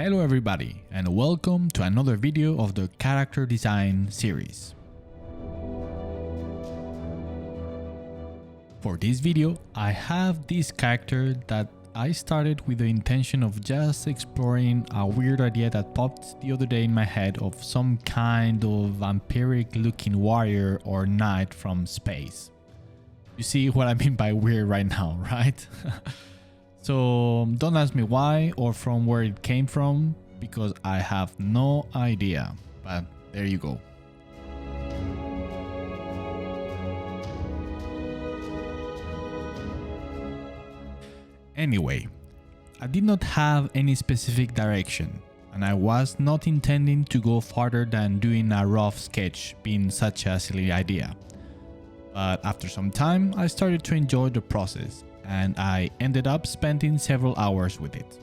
Hello everybody and welcome to another video of the character design series. For this video, I have this character that I started with the intention of just exploring a weird idea that popped the other day in my head of some kind of vampiric looking warrior or knight from space. You see what I mean by weird right now, right? So don't ask me why or from where it came from, because I have no idea, but there you go. Anyway, I did not have any specific direction, and I was not intending to go farther than doing a rough sketch being such a silly idea. But after some time, I started to enjoy the process, and I ended up spending several hours with it.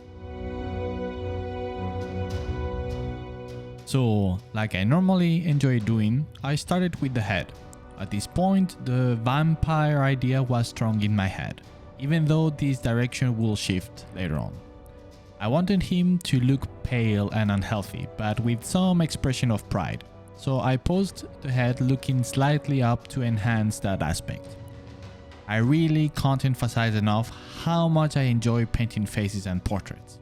So, like I normally enjoy doing, I started with the head. At this point, the vampire idea was strong in my head, even though this direction will shift later on. I wanted him to look pale and unhealthy, but with some expression of pride, so I posed the head looking slightly up to enhance that aspect. I really can't emphasize enough how much I enjoy painting faces and portraits.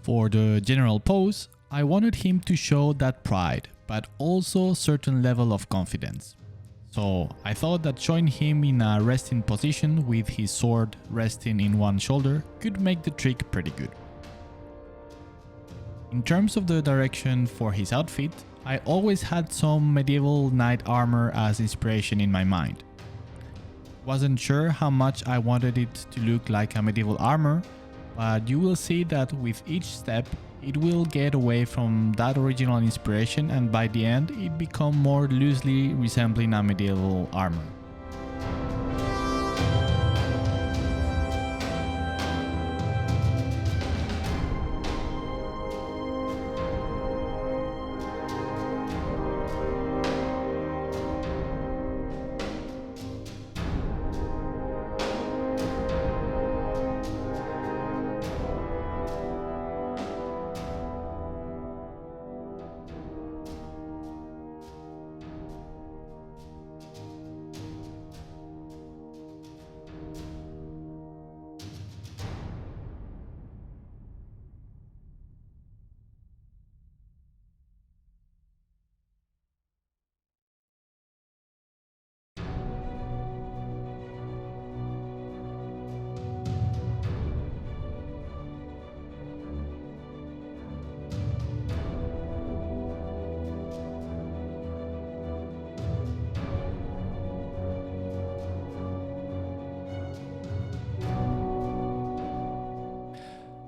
For the general pose, I wanted him to show that pride, but also a certain level of confidence. So I thought that showing him in a resting position with his sword resting in one shoulder could make the trick pretty good. In terms of the direction for his outfit, I always had some medieval knight armor as inspiration in my mind. Wasn't sure how much I wanted it to look like a medieval armor, but you will see that with each step it will get away from that original inspiration, and by the end it becomes more loosely resembling a medieval armor.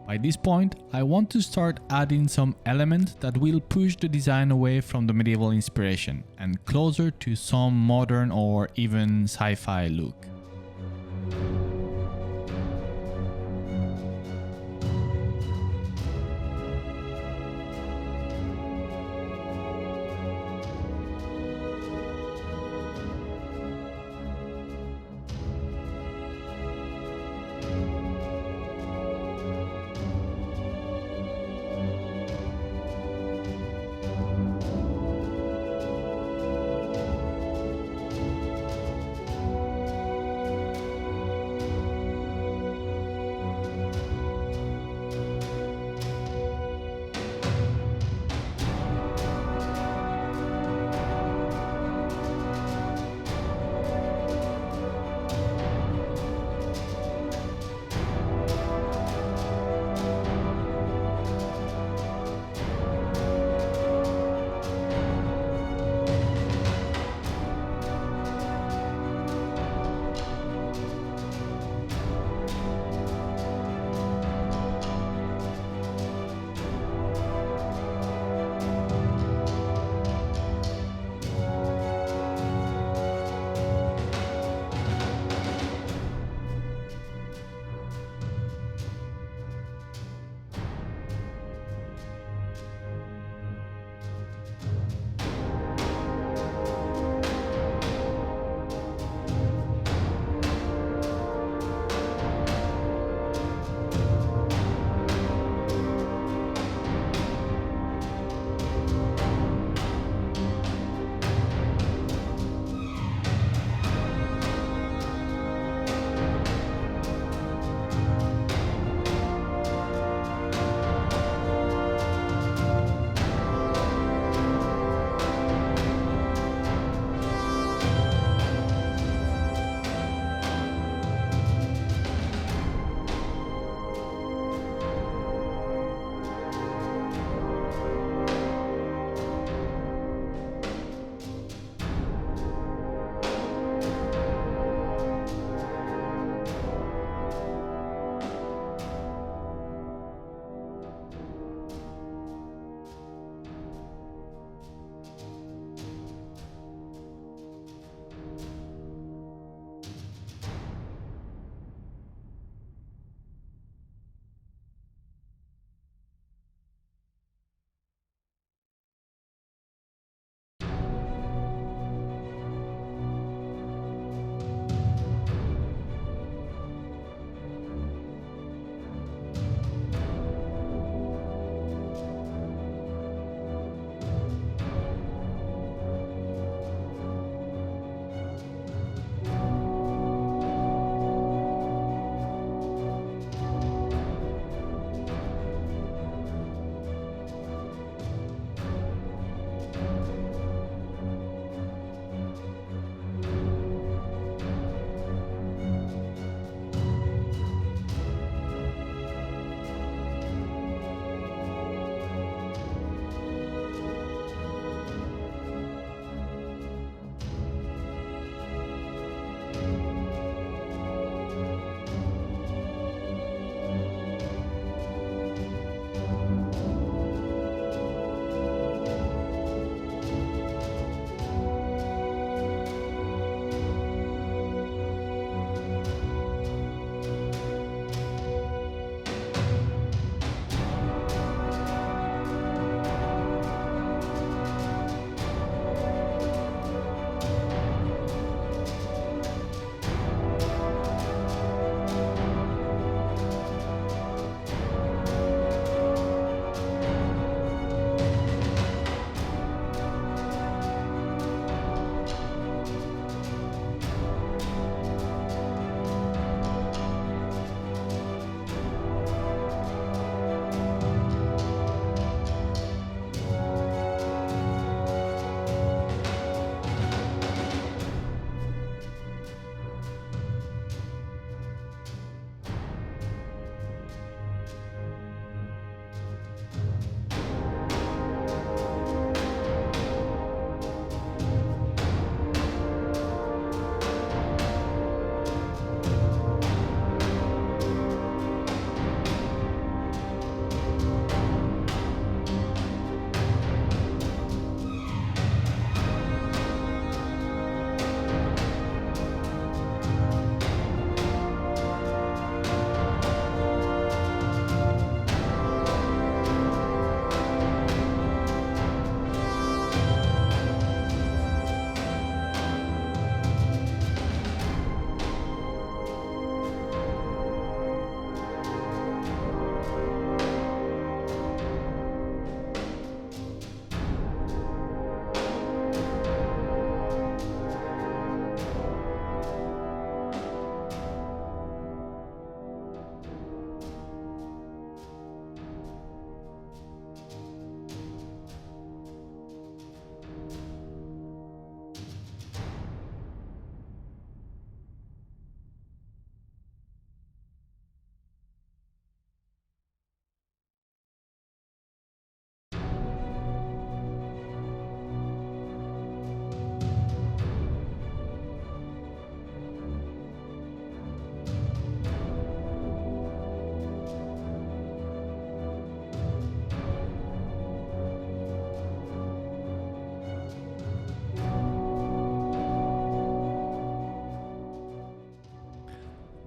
By this point, I want to start adding some elements that will push the design away from the medieval inspiration and closer to some modern or even sci-fi look.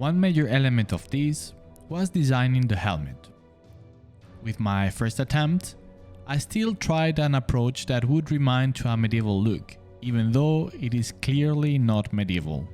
One major element of this was designing the helmet. With my first attempt, I still tried an approach that would remind to a medieval look, even though it is clearly not medieval.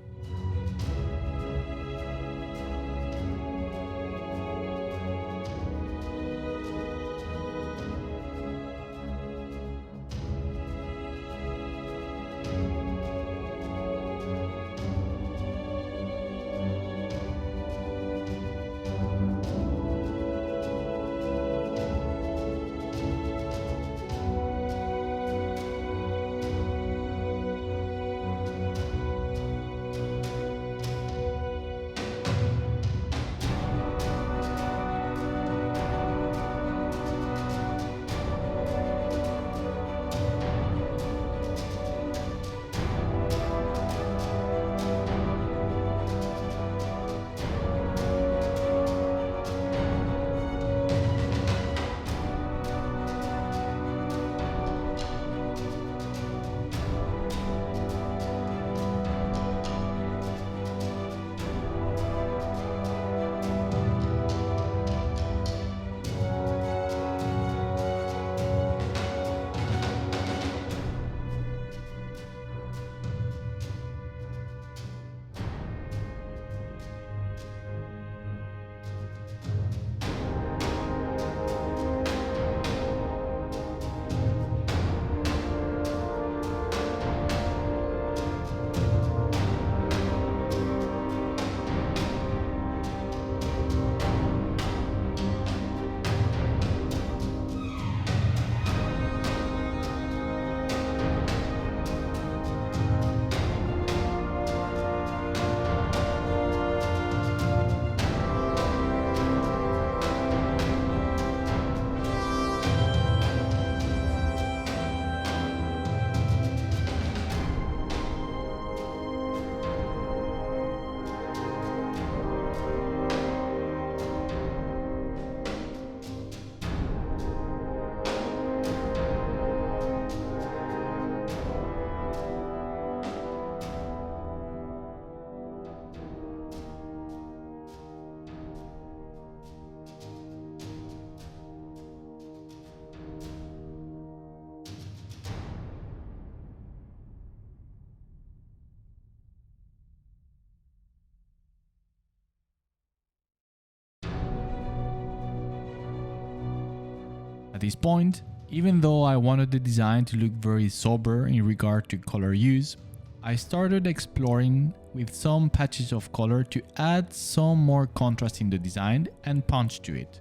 At this point, even though I wanted the design to look very sober in regard to color use, I started exploring with some patches of color to add some more contrast in the design and punch to it,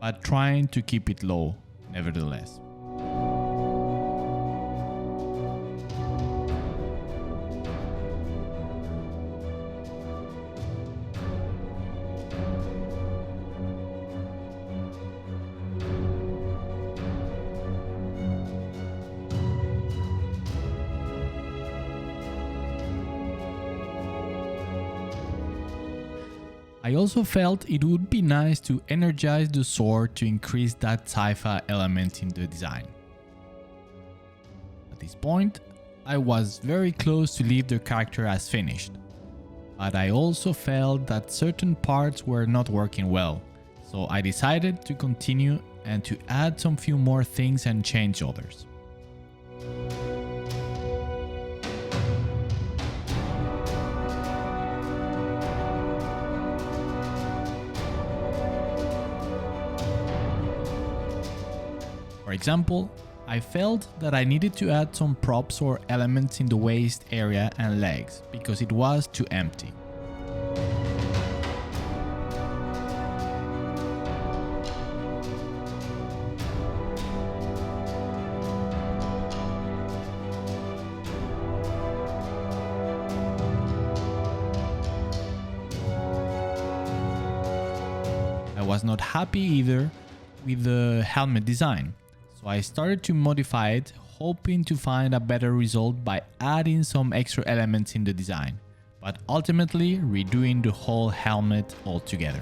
but trying to keep it low, nevertheless. I also felt it would be nice to energize the sword to increase that sci-fi element in the design. At this point, I was very close to leave the character as finished, but I also felt that certain parts were not working well, so I decided to continue and to add some few more things and change others. For example, I felt that I needed to add some props or elements in the waist area and legs because it was too empty. I was not happy either with the helmet design. So I started to modify it, hoping to find a better result by adding some extra elements in the design, but ultimately redoing the whole helmet altogether.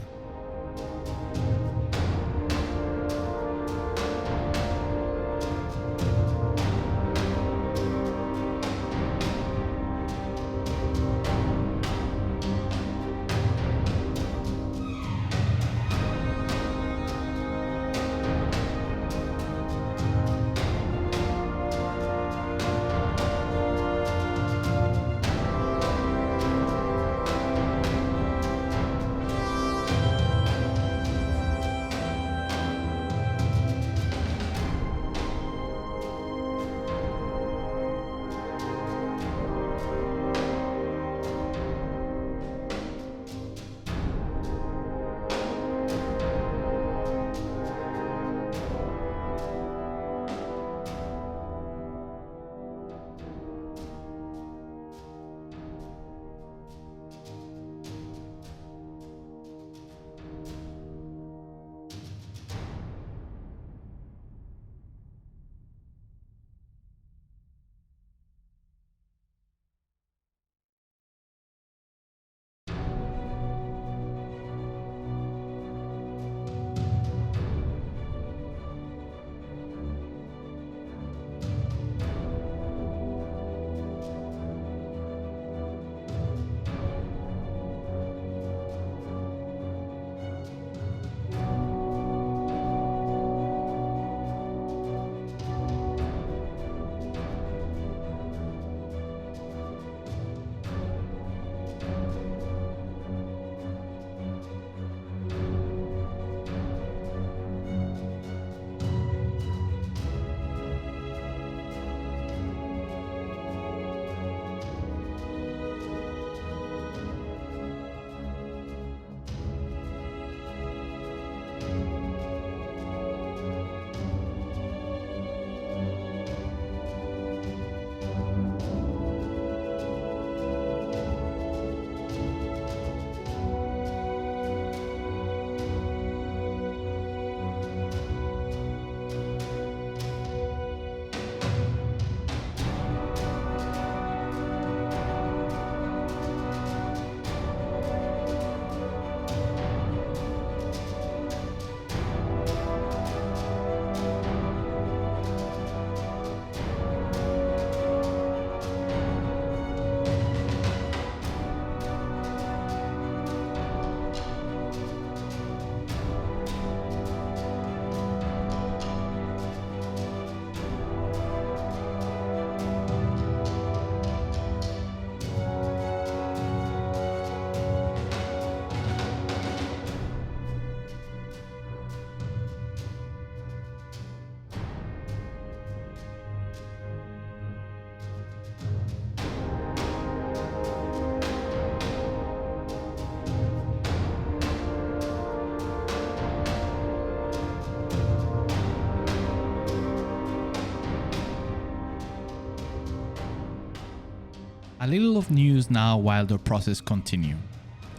A little of news now while the process continues.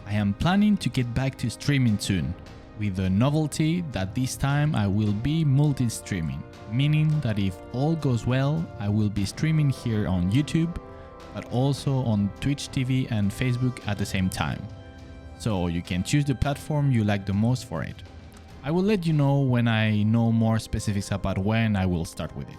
I am planning to get back to streaming soon, with the novelty that this time I will be multi-streaming, meaning that if all goes well, I will be streaming here on YouTube, but also on Twitch TV and Facebook at the same time. So you can choose the platform you like the most for it. I will let you know when I know more specifics about when I will start with it.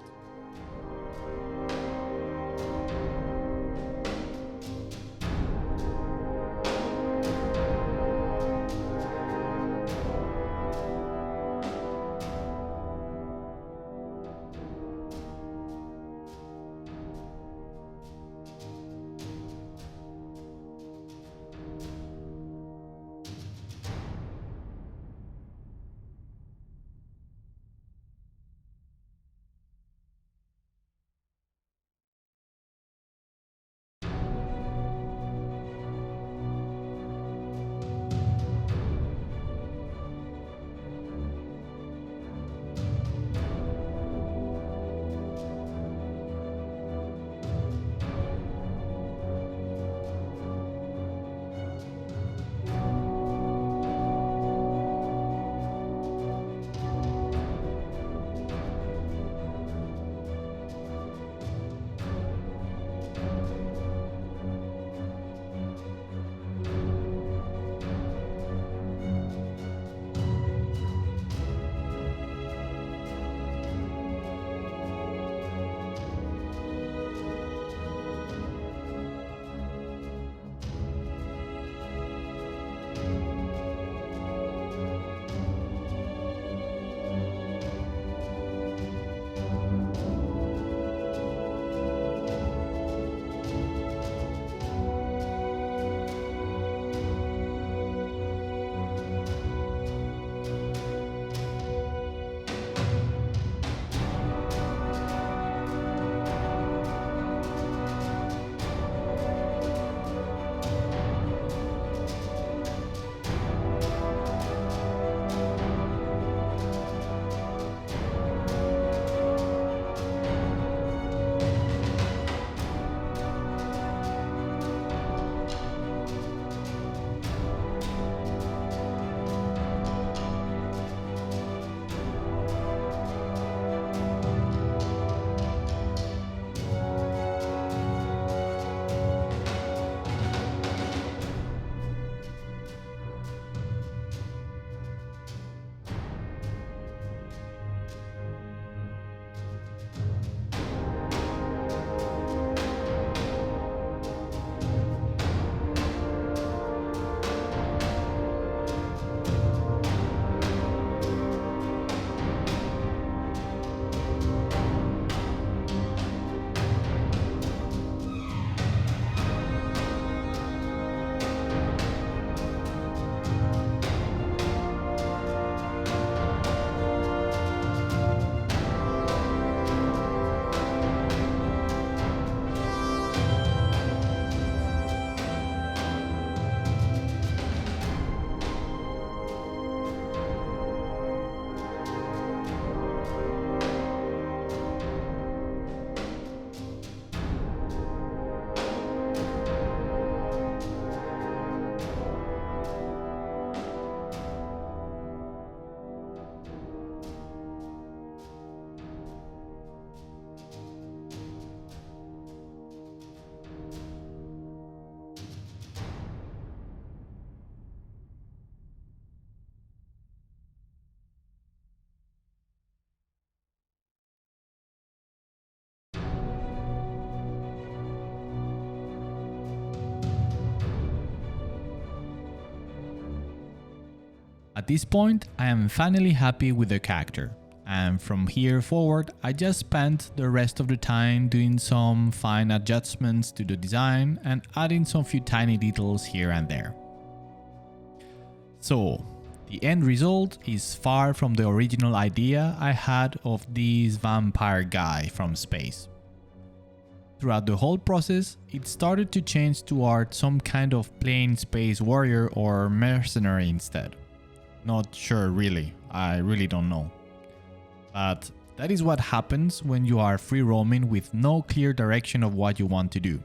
At this point, I am finally happy with the character, and from here forward I just spent the rest of the time doing some fine adjustments to the design and adding some few tiny details here and there. So, the end result is far from the original idea I had of this vampire guy from space. Throughout the whole process, it started to change toward some kind of plain space warrior or mercenary instead. Not sure really, I really don't know. But that is what happens when you are free roaming with no clear direction of what you want to do.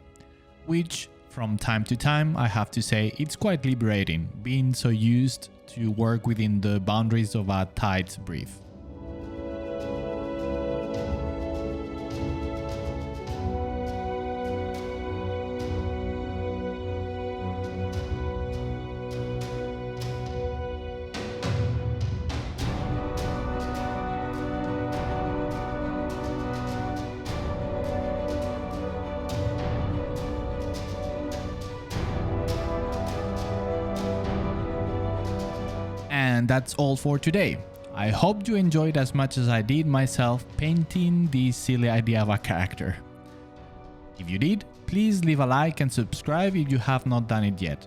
which from time to time, I have to say, it's quite liberating, being so used to work within the boundaries of a tight brief. And that's all for today. I hope you enjoyed as much as I did myself painting this silly idea of a character. If you did, please leave a like and subscribe if you have not done it yet.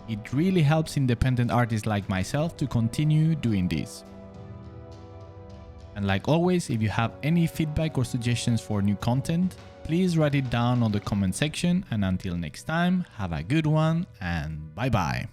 It really helps independent artists like myself to continue doing this. And like always, if you have any feedback or suggestions for new content, please write it down on the comment section, and until next time, have a good one and bye bye.